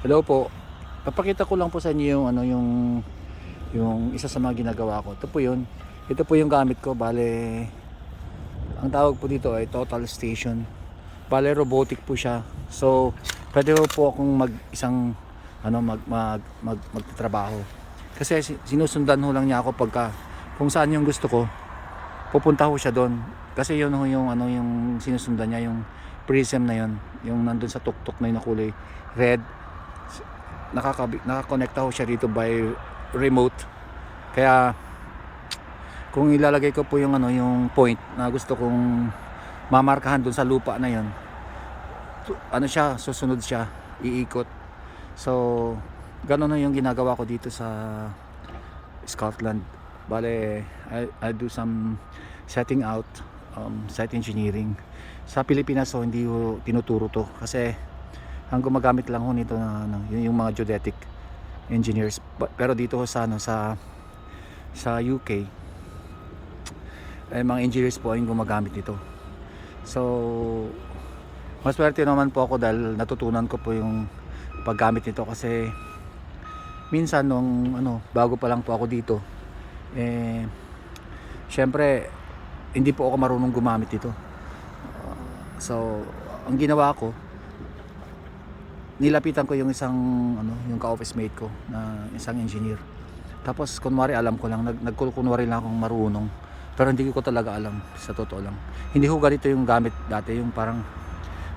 Hello po. Papakita ko lang po sa inyo yung yung isa sa mga ginagawa ko. Ito po 'yun. Ito po yung gamit ko. Bale, ang tawag po dito ay total station. Bale, robotic po siya. So, pwede po akong mag-isang magtatrabaho. Kasi sinusundan ho lang niya ako pagka kung saan yung gusto ko, pupunta ho siya doon. Kasi yun ho yung sinusundan niya, yung prism na yun, yung nandun sa tuktok na yun na kulay red. Nakakonekta ho siya dito by remote. Kaya kung ilalagay ko po yung yung point na gusto kong mamarkahan dun sa lupa na yun, siya, susunod siya, iikot. So ganun na yung ginagawa ko dito sa Scotland. Bale, I do some setting out, site engineering. Sa Pilipinas hindi ho tinuturo to kasi ang gumagamit lang ho nito na yung mga geodetic engineers. Pero dito ho sa UK mga engineers po yung gumagamit nito. So maswerte naman po ako dahil natutunan ko po yung paggamit nito kasi minsan nung bago pa lang po ako dito, syempre hindi po ako marunong gumamit nito. So ang ginawa ko, nilapitan ko yung isang yung ka-office mate ko na isang engineer. Tapos kunwari alam ko lang, nagkunwari lang akong marunong. Pero hindi ko talaga alam, sa totoo lang. Hindi ko ganito yung gamit dati, yung parang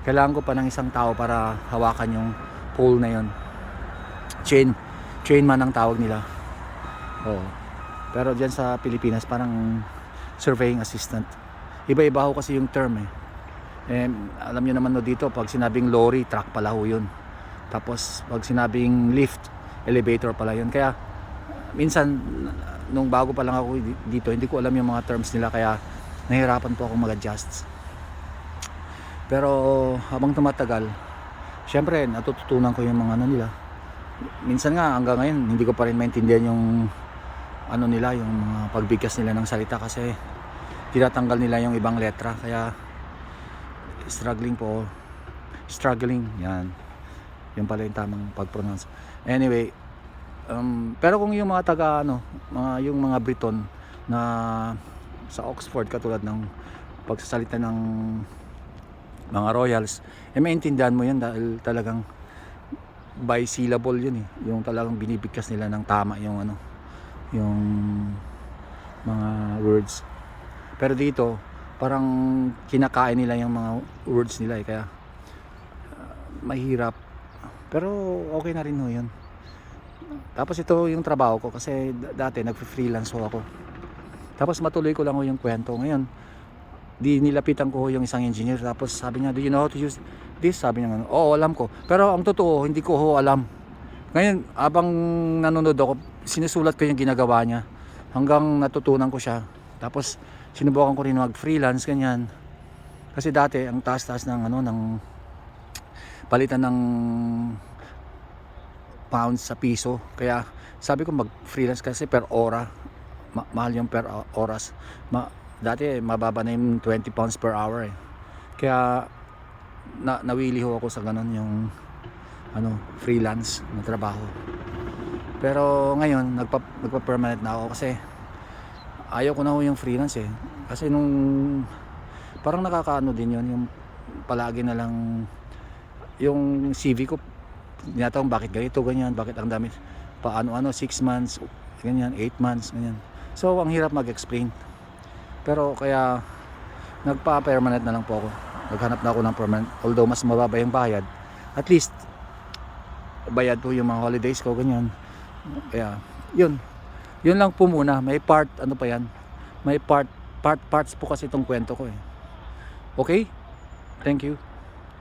kailangan ko pa ng isang tao para hawakan yung pole na yon. Chain man ang tawag nila. Oo. Pero diyan sa Pilipinas parang surveying assistant. Iba-iba ho kasi yung term eh. Alam niyo naman no dito pag sinabing lorry, truck pala ho yun. Tapos pag sinabing lift, elevator pala yun. Kaya minsan nung bago pa lang ako dito, hindi ko alam yung mga terms nila kaya nahirapan po akong mag-adjust. Pero habang tumatagal, syempre natututunan ko yung mga nila. Minsan nga hanggang ngayon hindi ko pa rin maintindihan yung nila, yung mga pagbigkas nila ng salita kasi tinatanggal nila yung ibang letra. Kaya struggling yan. Yung pala yung tamang pag-pronounce. Anyway, pero kung yung mga yung mga Briton na sa Oxford katulad ng pagsasalita ng mga royals, maintindihan mo yan dahil talagang by syllable yun eh. Yung talagang binibigkas nila ng tama yung yung mga words. Pero dito parang kinakain nila yung mga words nila eh, kaya mahirap. Pero okay na rin ho yun. Tapos ito yung trabaho ko kasi dati nag-freelance ho ako. Tapos matuloy ko lang ho yung kwento. Ngayon, nilapitan ko ho yung isang engineer. Tapos sabi niya, do you know how to use this? Sabi niya, oo, alam ko. Pero ang totoo, hindi ko ho alam. Ngayon, abang nanonood ako, sinusulat ko yung ginagawa niya. Hanggang natutunan ko siya. Tapos sinubukan ko rin mag-freelance, ganyan. Kasi dati, ang taas-taas ng ng palitan ng pounds sa piso. Kaya sabi ko mag-freelance kasi per ora. Mahal yung per oras. Dati mababa na yung 20 pounds per hour eh. Kaya nawili ho ako sa ganun yung freelance na trabaho. Pero ngayon nagpa-permanent na ako kasi ayaw ko na ho yung freelance eh. Kasi nung parang nakakaano din yun, yung palagi na lang yung CV ko tinatanong bakit ganito, ganyan, bakit ang dami paano 6 months, ganyan, 8 months, ganyan. So ang hirap mag-explain. Pero kaya nagpa-permanent na lang po ako. Naghanap na ako ng permanent. Although mas mababa yung bayad, at least bayad po yung mga holidays ko, ganyan. Kaya yun lang po muna. May part pa yan, may parts po kasi itong kwento ko eh. Okay, thank you.